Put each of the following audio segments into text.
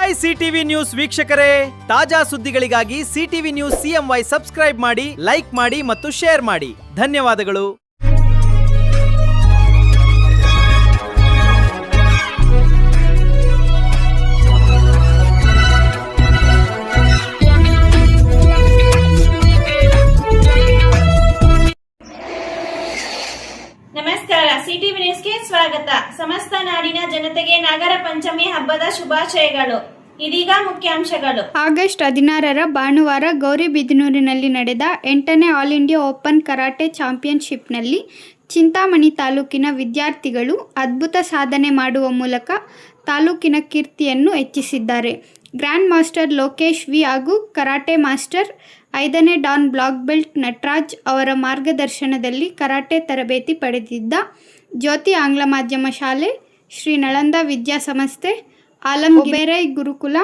Hi CTV news ವೀಕ್ಷಕರೇ, ತಾಜಾ ಸುದ್ದಿಗಳಿಗಾಗಿ ಸಿಟಿವಿ ನ್ಯೂಸ್ CMY ಸಬ್ಸ್ಕ್ರೈಬ್ ಮಾಡಿ, ಲೈಕ್ ಮಾಡಿ ಮತ್ತು ಶೇರ್ ಮಾಡಿ. ಧನ್ಯವಾದಗಳು. ನಮಸ್ಕಾರ, ಸಿಟಿವಿ ನ್ಯೂಸ್ಗೆ ಸ್ವಾಗತ. ಸಮಸ್ತ ನಾಡಿನ ಜನತೆಗೆ ನಾಗರ ಪಂಚಮಿ ಹಬ್ಬದ ಶುಭಾಶಯಗಳು. ಇದೀಗ ಮುಖ್ಯಾಂಶಗಳು. ಆಗಸ್ಟ್ 16 ಭಾನುವಾರ ಗೌರಿಬಿದನೂರಿನಲ್ಲಿ ನಡೆದ 8ನೇ ಆಲ್ ಇಂಡಿಯಾ ಓಪನ್ ಕರಾಟೆ ಚಾಂಪಿಯನ್ಶಿಪ್ನಲ್ಲಿ ಚಿಂತಾಮಣಿ ತಾಲೂಕಿನ ವಿದ್ಯಾರ್ಥಿಗಳು ಅದ್ಭುತ ಸಾಧನೆ ಮಾಡುವ ಮೂಲಕ ತಾಲೂಕಿನ ಕೀರ್ತಿಯನ್ನು ಹೆಚ್ಚಿಸಿದ್ದಾರೆ. ಗ್ರ್ಯಾಂಡ್ ಮಾಸ್ಟರ್ ಲೋಕೇಶ್ ವಿ ಹಾಗೂ ಕರಾಟೆ ಮಾಸ್ಟರ್ 5ನೇ ಡಾನ್ ಬ್ಲಾಕ್ ಬೆಲ್ಟ್ ನಟರಾಜ್ ಅವರ ಮಾರ್ಗದರ್ಶನದಲ್ಲಿ ಕರಾಟೆ ತರಬೇತಿ ಪಡೆದಿದ್ದ ಜ್ಯೋತಿ ಆಂಗ್ಲ ಮಾಧ್ಯಮ ಶಾಲೆ, ಶ್ರೀ ನಳಂದ ವಿದ್ಯಾಸಂಸ್ಥೆ, ಆಲಂಗಿಬೇರೈ ಗುರುಕುಲ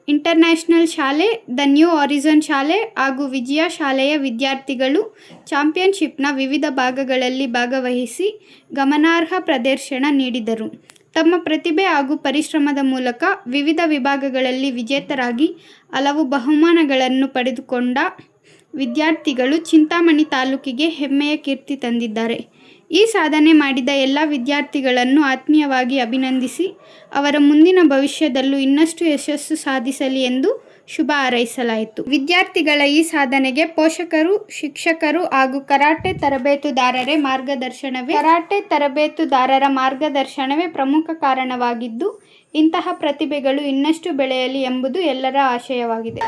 ಇಂಟರ್ನ್ಯಾಷನಲ್ ಶಾಲೆ, ದ ನ್ಯೂ ಹಾರಿಝಾನ್ ಶಾಲೆ ಹಾಗೂ ವಿಜಯ ಶಾಲೆಯ ವಿದ್ಯಾರ್ಥಿಗಳು ಚಾಂಪಿಯನ್ಶಿಪ್ನ ವಿವಿಧ ಭಾಗಗಳಲ್ಲಿ ಭಾಗವಹಿಸಿ ಗಮನಾರ್ಹ ಪ್ರದರ್ಶನ ನೀಡಿದರು. ತಮ್ಮ ಪ್ರತಿಭೆ ಹಾಗೂ ಪರಿಶ್ರಮದ ಮೂಲಕ ವಿವಿಧ ವಿಭಾಗಗಳಲ್ಲಿ ವಿಜೇತರಾಗಿ ಹಲವು ಬಹುಮಾನಗಳನ್ನು ಪಡೆದುಕೊಂಡ ವಿದ್ಯಾರ್ಥಿಗಳು ಚಿಂತಾಮಣಿ ತಾಲೂಕಿಗೆ ಹೆಮ್ಮೆಯ ಕೀರ್ತಿ ತಂದಿದ್ದಾರೆ. ಈ ಸಾಧನೆ ಮಾಡಿದ ಎಲ್ಲ ವಿದ್ಯಾರ್ಥಿಗಳನ್ನು ಆತ್ಮೀಯವಾಗಿ ಅಭಿನಂದಿಸಿ ಅವರ ಮುಂದಿನ ಭವಿಷ್ಯದಲ್ಲೂ ಇನ್ನಷ್ಟು ಯಶಸ್ಸು ಸಾಧಿಸಲಿ ಎಂದು ಶುಭ ಹಾರೈಸಲಾಯಿತು. ವಿದ್ಯಾರ್ಥಿಗಳ ಈ ಸಾಧನೆಗೆ ಪೋಷಕರು, ಶಿಕ್ಷಕರು ಹಾಗೂ ಕರಾಟೆ ತರಬೇತುದಾರರ ಮಾರ್ಗದರ್ಶನವೇ ಪ್ರಮುಖ ಕಾರಣವಾಗಿದ್ದು, ಇಂತಹ ಪ್ರತಿಭೆಗಳು ಇನ್ನಷ್ಟು ಬೆಳೆಯಲಿ ಎಂಬುದು ಎಲ್ಲರ ಆಶಯವಾಗಿದೆ.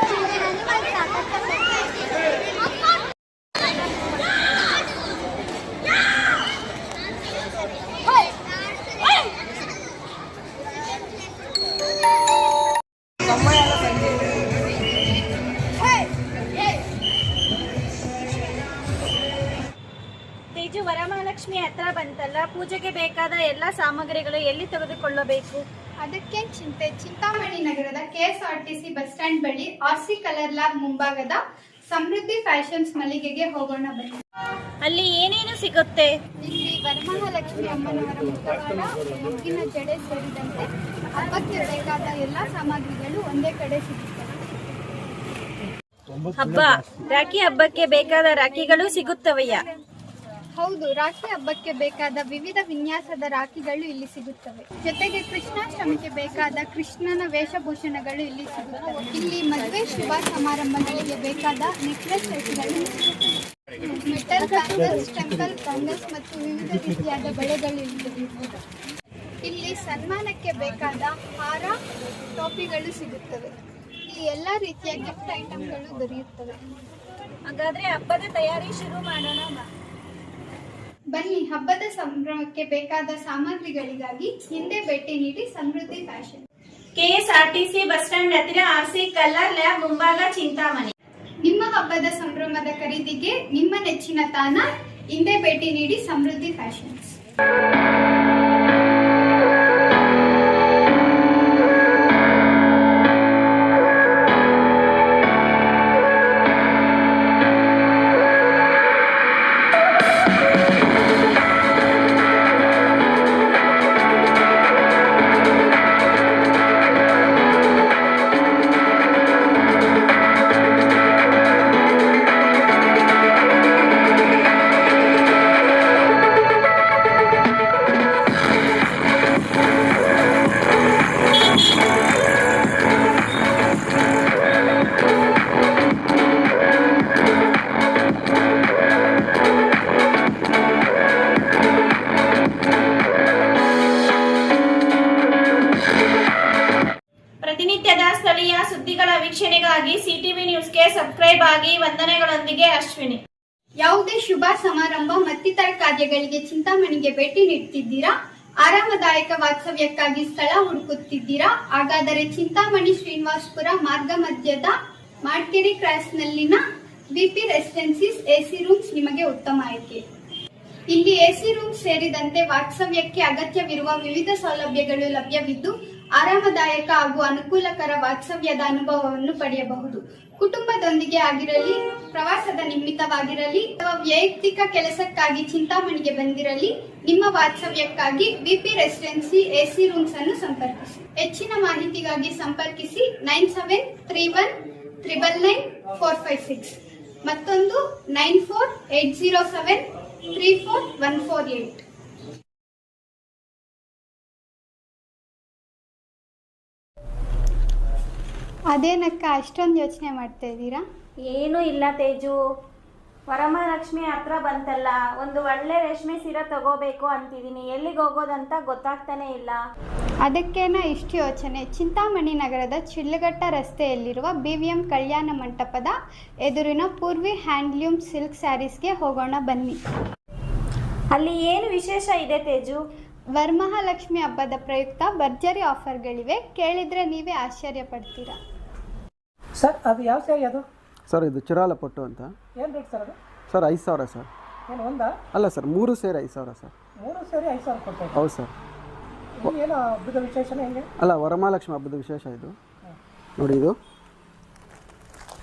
ತೇಜು, ವರಮಹಾಲಕ್ಷ್ಮಿ ಹತ್ರ ಬಂತಲ್ಲ, ಪೂಜೆಗೆ ಬೇಕಾದ ಎಲ್ಲ ಸಾಮಗ್ರಿಗಳು ಎಲ್ಲಿ ತೆಗೆದುಕೊಳ್ಳಬೇಕು? ಅದಕ್ಕೆ ಚಿಂತೆ. ಚಿಂತಾಮಣಿ ನಗರದ KSRTC ಬಸ್ ಸ್ಟ್ಯಾಂಡ್ ಬಳಿ RC ಕಲರ್ ಲ್ಯಾಬ್ ಮುಂಭಾಗದ ಸಮೃದ್ಧಿ ಫ್ಯಾಷನ್ಸ್ ಮಳಿಗೆಗೆ ಹೋಗೋಣ ಬನ್ನಿ. ಅಲ್ಲಿ ಏನೇನು ಸಿಗುತ್ತೆ? ಇಲ್ಲಿ ವರಮಹಾಲಕ್ಷ್ಮಿ ಅಮ್ಮನವರ ಮುಖವಾಡ, ಮುಗ್ಗಿನ ಜಡೆ ಸೇರಿದಂತೆ ಹಬ್ಬಕ್ಕೆ ಬೇಕಾದ ಎಲ್ಲ ಸಾಮಗ್ರಿಗಳು ಒಂದೇ ಕಡೆ ಸಿಗುತ್ತವೆ. ಹಬ್ಬ, ರಾಖಿ ಹಬ್ಬಕ್ಕೆ ಬೇಕಾದ ರಾಖಿಗಳು ಸಿಗುತ್ತವೆಯಾ? ಹೌದು, ರಾಖಿ ಹಬ್ಬಕ್ಕೆ ಬೇಕಾದ ವಿವಿಧ ವಿನ್ಯಾಸದ ರಾಖಿಗಳು ಇಲ್ಲಿ ಸಿಗುತ್ತವೆ. ಜೊತೆಗೆ ಕೃಷ್ಣಾಷ್ಟಮಿಗೆ ಬೇಕಾದ ಕೃಷ್ಣನ ವೇಷಭೂಷಣಗಳು ಇಲ್ಲಿ ಸಿಗುತ್ತವೆ. ಇಲ್ಲಿ ಮದುವೆ ಶುಭ ಸಮಾರಂಭಗಳಿಗೆ ಬೇಕಾದ ನೆಕ್ಲೆಸ್ ಸೆಟ್ಗಳು, ಮೆಟಲ್ ಬ್ಯಾಂಗಲ್ಸ್, ಟೆಂಪಲ್ ಬ್ಯಾಂಗಲ್ಸ್ ಮತ್ತು ವಿವಿಧ ರೀತಿಯಾದ ಬಳೆಗಳು ಇಲ್ಲಿ. ಇಲ್ಲಿ ಸನ್ಮಾನಕ್ಕೆ ಬೇಕಾದ ಹಾರ, ಟೋಪಿಗಳು ಸಿಗುತ್ತವೆ. ಈ ಎಲ್ಲ ರೀತಿಯ ಗಿಫ್ಟ್ ಐಟಮ್ಗಳು ದೊರೆಯುತ್ತವೆ. ಹಾಗಾದ್ರೆ ಹಬ್ಬದ ತಯಾರಿ ಶುರು ಮಾಡೋಣ. ಬನ್ನಿ, ಹಬ್ಬದ ಸಂಭ್ರಮಕ್ಕೆ ಬೇಕಾದ ಸಾಮಗ್ರಿಗಳಿಗಾಗಿ ಹಿಂದೆ ಭೇಟಿ ನೀಡಿ ಸಮೃದ್ಧಿ ಫ್ಯಾಷನ್. KSRTC ಬಸ್ ಸ್ಟ್ಯಾಂಡ್ ಹತ್ತಿರ RC ಕಲರ್ ಲ್ಯಾಬ್ ಮುಂಭಾಗ, ಚಿಂತಾಮಣಿ. ನಿಮ್ಮ ಹಬ್ಬದ ಸಂಭ್ರಮದ ಖರೀದಿಗೆ ನಿಮ್ಮ ನೆಚ್ಚಿನ ತಾಣ ಹಿಂದೆ ಭೇಟಿ ನೀಡಿ ಸಮೃದ್ಧಿ ಫ್ಯಾಷನ್ಸ್. ಪ್ರತಿನಿತ್ಯದ ಸ್ಥಳೀಯ ಸುದ್ದಿಗಳ ವೀಕ್ಷಣೆಗಾಗಿ ಸಿಟಿವಿ ನ್ಯೂಸ್ಗೆ ಸಬ್ಸ್ಕ್ರೈಬ್ ಆಗಿ. ವಂದನೆಗಳೊಂದಿಗೆ ಅಶ್ವಿನಿ. ಯಾವುದೇ ಶುಭ ಸಮಾರಂಭ ಮತ್ತಿತರ ಕಾರ್ಯಗಳಿಗೆ ಚಿಂತಾಮಣಿಗೆ ಭೇಟಿ ನೀಡುತ್ತಿದ್ದೀರಾ? ಆರಾಮದಾಯಕ ವಾಸ್ತವ್ಯಕ್ಕಾಗಿ ಸ್ಥಳ ಹುಡುಕುತ್ತಿದ್ದೀರಾ? ಹಾಗಾದರೆ ಚಿಂತಾಮಣಿ ಶ್ರೀನಿವಾಸಪುರ ಮಾರ್ಗ ಮಧ್ಯದ ಮಾಡ್ಕೆರೆ ಕ್ರಾಸ್ನಲ್ಲಿನ BP ರೆಸಿಡೆನ್ಸೀಸ್ AC ರೂಮ್ಸ್ ನಿಮಗೆ ಉತ್ತಮ ಆಯ್ಕೆ. ಇಲ್ಲಿ AC ರೂಮ್ ಸೇರಿದಂತೆ ವಾಸ್ತವ್ಯಕ್ಕೆ ಅಗತ್ಯವಿರುವ ವಿವಿಧ ಸೌಲಭ್ಯಗಳು ಲಭ್ಯವಿದ್ದು, ಆರಾಮದಾಯಕ ಹಾಗೂ ಅನುಕೂಲಕರ ವಾಸ್ತವ್ಯದ ಅನುಭವವನ್ನು ಪಡೆಯಬಹುದು. ಕುಟುಂಬದೊಂದಿಗೆ ಆಗಿರಲಿ, ಪ್ರವಾಸದ ನಿಮಿತ್ತವಾಗಿರಲಿ ಅಥವಾ ವೈಯಕ್ತಿಕ ಕೆಲಸಕ್ಕಾಗಿ ಚಿಂತಾಮಣಿಗೆ ಬಂದಿರಲಿ, ನಿಮ್ಮ ವಾಸ್ತವ್ಯಕ್ಕಾಗಿ ಬಿಪಿ ರೆಸಿಡೆನ್ಸಿ ಎಸಿ ರೂಮ್ಸ್ ಅನ್ನು ಸಂಪರ್ಕಿಸಿ. ಹೆಚ್ಚಿನ ಮಾಹಿತಿಗಾಗಿ ಸಂಪರ್ಕಿಸಿ 9731999456 ಮತ್ತೊಂದು 9480734148. ಅದೇನಕ್ಕ ಅಷ್ಟೊಂದು ಯೋಚನೆ ಮಾಡ್ತಾ ಇದ್ದೀರಾ? ಏನೂ ಇಲ್ಲ ತೇಜು, ವರಮಹಾಲಕ್ಷ್ಮಿ ಹತ್ರ ಬಂತಲ್ಲ, ಒಂದು ಒಳ್ಳೆ ರೇಷ್ಮೆ ಸೀರೆ ತಗೋಬೇಕು ಅಂತಿದ್ದೀನಿ. ಎಲ್ಲಿಗೆ ಹೋಗೋದಂತ ಗೊತ್ತಾಗ್ತಾನೆ ಇಲ್ಲ. ಅದಕ್ಕೇನ ಇಷ್ಟು ಯೋಚನೆ? ಚಿಂತಾಮಣಿ ನಗರದ ಚಿಳ್ಳಘಟ್ಟ ರಸ್ತೆಯಲ್ಲಿರುವ BVM ಕಲ್ಯಾಣ ಮಂಟಪದ ಎದುರಿನ ಪೂರ್ವಿ ಹ್ಯಾಂಡ್ಲೂಮ್ ಸಿಲ್ಕ್ ಸ್ಯಾರೀಸ್ಗೆ ಹೋಗೋಣ ಬನ್ನಿ. ಅಲ್ಲಿ ಏನು ವಿಶೇಷ ಇದೆ ತೇಜು? ವರಮಹಾಲಕ್ಷ್ಮಿ ಹಬ್ಬದ ಪ್ರಯುಕ್ತ ಭರ್ಜರಿ ಆಫರ್ಗಳಿವೆ, ಕೇಳಿದರೆ ನೀವೇ ಆಶ್ಚರ್ಯ ಪಡ್ತೀರಾ. ಸರ್ ಅದು ಯಾವ ಸ್ಯಾರಿ ಅದು? ಸರ್ ಇದು ಚಿರಾಲ ಪಟ್ಟು ಅಂತ. ಏನು ರೇಟ್ ಸರ್ ಅದು? Sir 5,000 sir. ಏನು ಒಂದಾ? ಅಲ್ಲ ಸರ್, 3 ಸೇರಿ 5,000 ಸರ್. 3 ಸೇರಿ 5,000 ಕೊಡ್ತಾರೆ? ಹೌದು ಸರ್. ಏನು ಹಬ್ಬದ ವಿಶೇಷನೇ ಹೆಂಗೆ? ಅಲ್ಲ, ವರಮಹಾಲಕ್ಷ್ಮಿ ಹಬ್ಬದ ವಿಶೇಷ ಇದು. ನೋಡಿ, ಇದು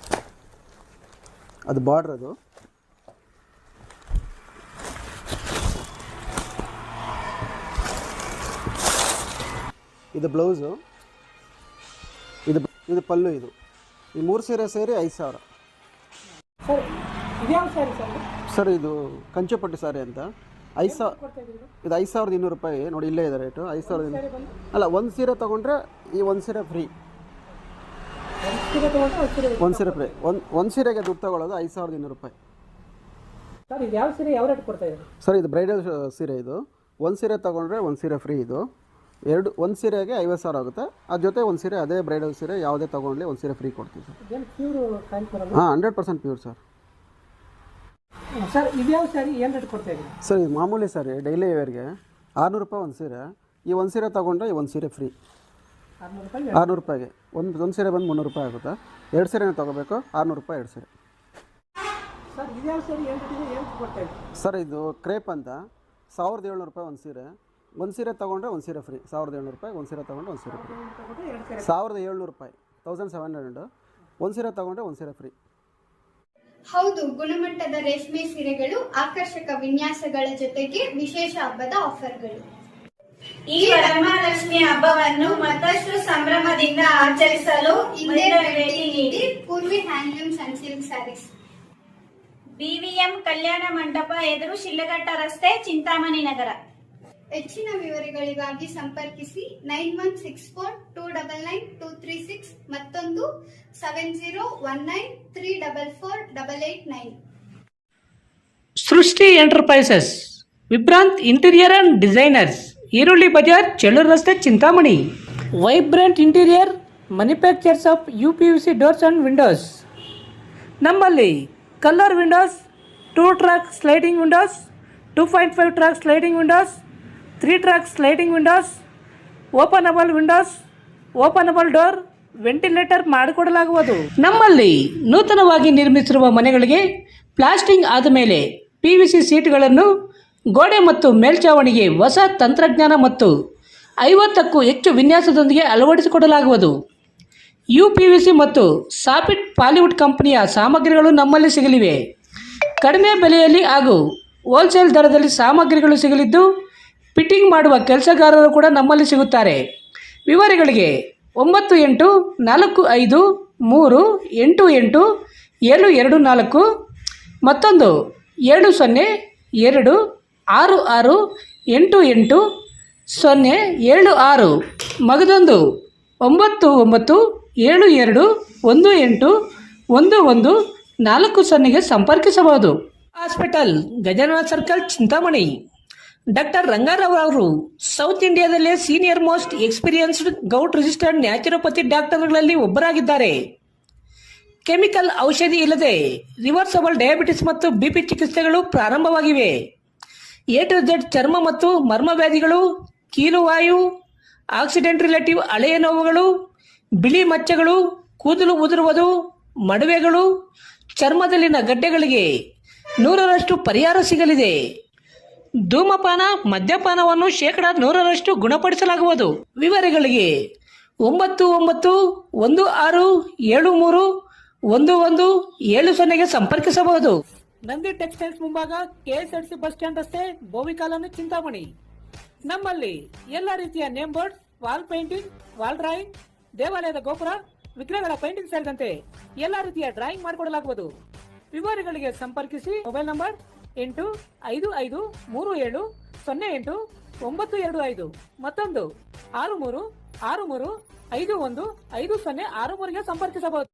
ಅದು ಬಾರ್ಡ್ರ್, ಅದು ಇದು ಬ್ಲೌಸು, ಇದು ಪಲ್ಲು. ಇದು ಈ 3 ಸೀರೆ ಸೇರಿ 5,000 ಸರ್. ಇದ್ಯಾವ ಸ್ಯಾರಿ ಸರ್? ಸರ್ ಇದು ಕಂಚುಪಟ್ಟು ಸಾರಿ ಅಂತ. 5,000 ಇದು 5,200 ರೂಪಾಯಿ. ನೋಡಿ, ಇಲ್ಲೇ ಇದೆ ರೇಟು. 5,200. ಅಲ್ಲ, ಒಂದು ಸೀರೆ ತೊಗೊಂಡ್ರೆ ಈ ಒಂದು ಸೀರೆ ಫ್ರೀ. ಒಂದು ಸೀರೆ ಫ್ರೀ. ಒಂದು ಸೀರೆಗೆ ದುಡ್ಡು ತೊಗೊಳ್ಳೋದು 5,200 ರೂಪಾಯಿ. ಸರ್ ಇದು ಯಾವ ಸೀರೆ ಯಾವ ರೇಟ್ ಕೊಡ್ತಾ ಇದ್ದಾರೆ? ಸರ್ ಇದು ಬ್ರೈಡಲ್ ಸೀರೆ. ಇದು ಒಂದು ಸೀರೆ ತೊಗೊಂಡ್ರೆ ಒಂದು ಸೀರೆ ಫ್ರೀ. ಇದು ಒಂದು ಸೀರೆಗೆ 50,000 ಆಗುತ್ತೆ. ಅದ್ರ ಜೊತೆ ಒಂದು ಸೀರೆ, ಅದೇ ಬ್ರೈಡಲ್ ಸೀರೆ ಯಾವುದೇ ತೊಗೊಂಡ್ಲಿ ಒಂದು ಸೀರೆ ಫ್ರೀ ಕೊಡ್ತೀವಿ ಸರ್. ಏನು ಪ್ಯೂರ್ ಕಾಂಚಿಪುರಂ? ಹಾಂ, 100% ಪ್ಯೂರ್ ಸರ್. ಸರ್ ಇದ್ಯಾವ ಸ್ಯಾರಿ ಏನು ರೇಟ್ ಕೊಡ್ತಾ ಇದ್ದೀರಿ? ಸರ್ ಇದು ಮಾಮೂಲಿ ಸಾರಿ, ಡೈಲಿ ವೇರ್ಗೆ 600 ರೂಪಾಯಿ ಒಂದು ಸೀರೆ. ಈ ಒಂದು ಸೀರೆ ತೊಗೊಂಡ್ರೆ ಈ ಒಂದು ಸೀರೆ ಫ್ರೀ. 600 ರೂಪಾಯಿಗೆ ಒಂದು ಸೀರೆ ಬಂದು 300 ರೂಪಾಯಿ ಆಗುತ್ತೆ. 2 ಸೀರೆನೇ ತೊಗೋಬೇಕು, 600 ರೂಪಾಯಿ 2 ಸೀರೆ. ಸರ್ ಇದ್ಯಾವ ಸ್ಯಾರಿ ಏನು ರೇಟ್ ಇದೆ, ಏನು ಕೊಡ್ತಾ ಇದ್ದೀರಿ? ಸರ್ ಇದು ಕ್ರೇಪ್ ಅಂತ. 1,700 ರೂಪಾಯಿ ಒಂದು ಸೀರೆ. ಒಂದು ಸೀರೆ ತೊಗೊಂಡ್ರೆ ಒಂದು ಸೀರೆ ಫ್ರೀ. 1,700 ರೂಪಾಯಿ. ಒಂದು ಸೀರೆ ತೊಗೊಂಡ್ರೆ ಒಂದು ಸೀರೆ ಫ್ರೀ. 1,700 ರೂಪಾಯಿ, 1,700. ಒಂದು ಸೀರೆ ತೊಗೊಂಡ್ರೆ ಒಂದು ಸೀರೆ ಫ್ರೀ. ಹೌದು, ಗುಣಮಟ್ಟದ ರೇಷ್ಮೆ ಸೀರೆಗಳು, ಆಕರ್ಷಕ ವಿನ್ಯಾಸಗಳ ಜೊತೆಗೆ ವಿಶೇಷ ಹಬ್ಬದ ಆಫರ್ಗಳು. ಈ ವರಮಹಾಲಕ್ಷ್ಮಿ ಹಬ್ಬವನ್ನು ಮತ್ತಷ್ಟು ಸಂಭ್ರಮದಿಂದ ಆಚರಿಸಲು ಹಿಂದೆ ಭೇಟಿ ನೀಡಿ Poorvi handlooms and silk sarees, BVM ಕಲ್ಯಾಣ ಮಂಟಪ ಎದುರು ಶಿಳ್ಳಘಟ್ಟ ರಸ್ತೆ, ಚಿಂತಾಮಣಿ ನಗರ. ಹೆಚ್ಚಿನ ವಿವರಗಳಿಗಾಗಿ ಸಂಪರ್ಕಿಸಿ 9164299236 ಮತ್ತೊಂದು 7019344889. Srishti enterprises, vibrant interior and designers, Eerulli Bazaar, Chelluru ರಸ್ತೆ, Chintamani. Vibrant interior manufactures of UPVC doors and windows. ನಮ್ಮಲ್ಲಿ colour windows, 2 track sliding windows, 2.5 track sliding windows, 3 track sliding windows, openable windows, openable door, ventilator ಮಾಡಿಕೊಡಲಾಗುವುದು. ನಮ್ಮಲ್ಲಿ ನೂತನವಾಗಿ ನಿರ್ಮಿಸಿರುವ ಮನೆಗಳಿಗೆ ಪ್ಲಾಸ್ಟಿಂಗ್ ಆದ ಮೇಲೆ PVC ಸೀಟ್ಗಳನ್ನು ಗೋಡೆ ಮತ್ತು ಮೇಲ್ಛಾವಣಿಗೆ ಹೊಸ ತಂತ್ರಜ್ಞಾನ ಮತ್ತು 50ಕ್ಕೂ ಹೆಚ್ಚು ವಿನ್ಯಾಸದೊಂದಿಗೆ ಅಳವಡಿಸಿಕೊಡಲಾಗುವುದು. UPVC ಮತ್ತು ಸಾಫಿಟ್ ಪಾಲಿವುಡ್ ಕಂಪನಿಯ ಸಾಮಗ್ರಿಗಳು ನಮ್ಮಲ್ಲಿ ಸಿಗಲಿವೆ. ಕಡಿಮೆ ಬೆಲೆಯಲ್ಲಿ ಹಾಗೂ ಹೋಲ್ಸೇಲ್ ದರದಲ್ಲಿ ಸಾಮಗ್ರಿಗಳು ಸಿಗಲಿದ್ದು, ಫಿಟ್ಟಿಂಗ್ ಮಾಡುವ ಕೆಲಸಗಾರರು ಕೂಡ ನಮ್ಮಲ್ಲಿ ಸಿಗುತ್ತಾರೆ. ವಿವರಗಳಿಗೆ 9845388724 ಮತ್ತೊಂದು 7026688076 ಮಗದೊಂದು 9972181140ಗೆ ಸಂಪರ್ಕಿಸಬಹುದು. Hospital, Gajanana circle, Chintamani. Doctor Rangarao ಅವರು ಸೌತ್ ಇಂಡಿಯಾದಲ್ಲೇ senior most experienced govt registered naturopathy ಡಾಕ್ಟರ್ಗಳಲ್ಲಿ ಒಬ್ಬರಾಗಿದ್ದಾರೆ. ಕೆಮಿಕಲ್ ಔಷಧಿ ಇಲ್ಲದೆ ರಿವರ್ಸಬಲ್ ಡಯಾಬಿಟಿಸ್ ಮತ್ತು BP ಚಿಕಿತ್ಸೆಗಳು ಪ್ರಾರಂಭವಾಗಿವೆ. A to Z ಚರ್ಮ ಮತ್ತು ಮರ್ಮವ್ಯಾಧಿಗಳು, ಕೀಲುವಾಯು, ಆಕ್ಸಿಡೆಂಟ್ ರಿಲೇಟಿವ್ ಹಳೆಯ ನೋವುಗಳು, ಬಿಳಿ ಮಚ್ಚೆಗಳು, ಕೂದಲು ಉದುರುವುದು, ಮಡುವೆಗಳು, ಚರ್ಮದಲ್ಲಿನ ಗಡ್ಡೆಗಳಿಗೆ 100% ಪರಿಹಾರ ಸಿಗಲಿದೆ. ಧೂಮಪಾನ, ಮದ್ಯಪಾನವನ್ನು 100% ಗುಣಪಡಿಸಲಾಗುವುದು. ವಿವರಗಳಿಗೆ 991673 1170 ಸಂಪರ್ಕಿಸಬಹುದು. ನಂದಿ ಟೆಕ್ಸ್ಟೈಲ್ಸ್ ಮುಂಭಾಗ ಕೆಎಸ್ಆರ್ಟಿಸಿ ಬಸ್ ಸ್ಟ್ಯಾಂಡ್ ರಸ್ತೆ, ಬೋವಿ ಕಾಲೋನಿ, ಚಿಂತಾಮಣಿ. ನಮ್ಮಲ್ಲಿ ಎಲ್ಲ ರೀತಿಯ name board, wall painting, wall drawing, ದೇವಾಲಯದ ಗೋಪುರ, ವಿಗ್ರಹಗಳ ಪೇಂಟಿಂಗ್ ಸೇರಿದಂತೆ ಎಲ್ಲ ರೀತಿಯ ಡ್ರಾಯಿಂಗ್ ಮಾಡಿಕೊಡಲಾಗುವುದು. ವಿವರಗಳಿಗೆ ಸಂಪರ್ಕಿಸಿ. ಮೊಬೈಲ್ ನಂಬರ್ 8537080925, ಮತ್ತೊಂದು 636351505063ಗೆ ಸಂಪರ್ಕಿಸಬಹುದು.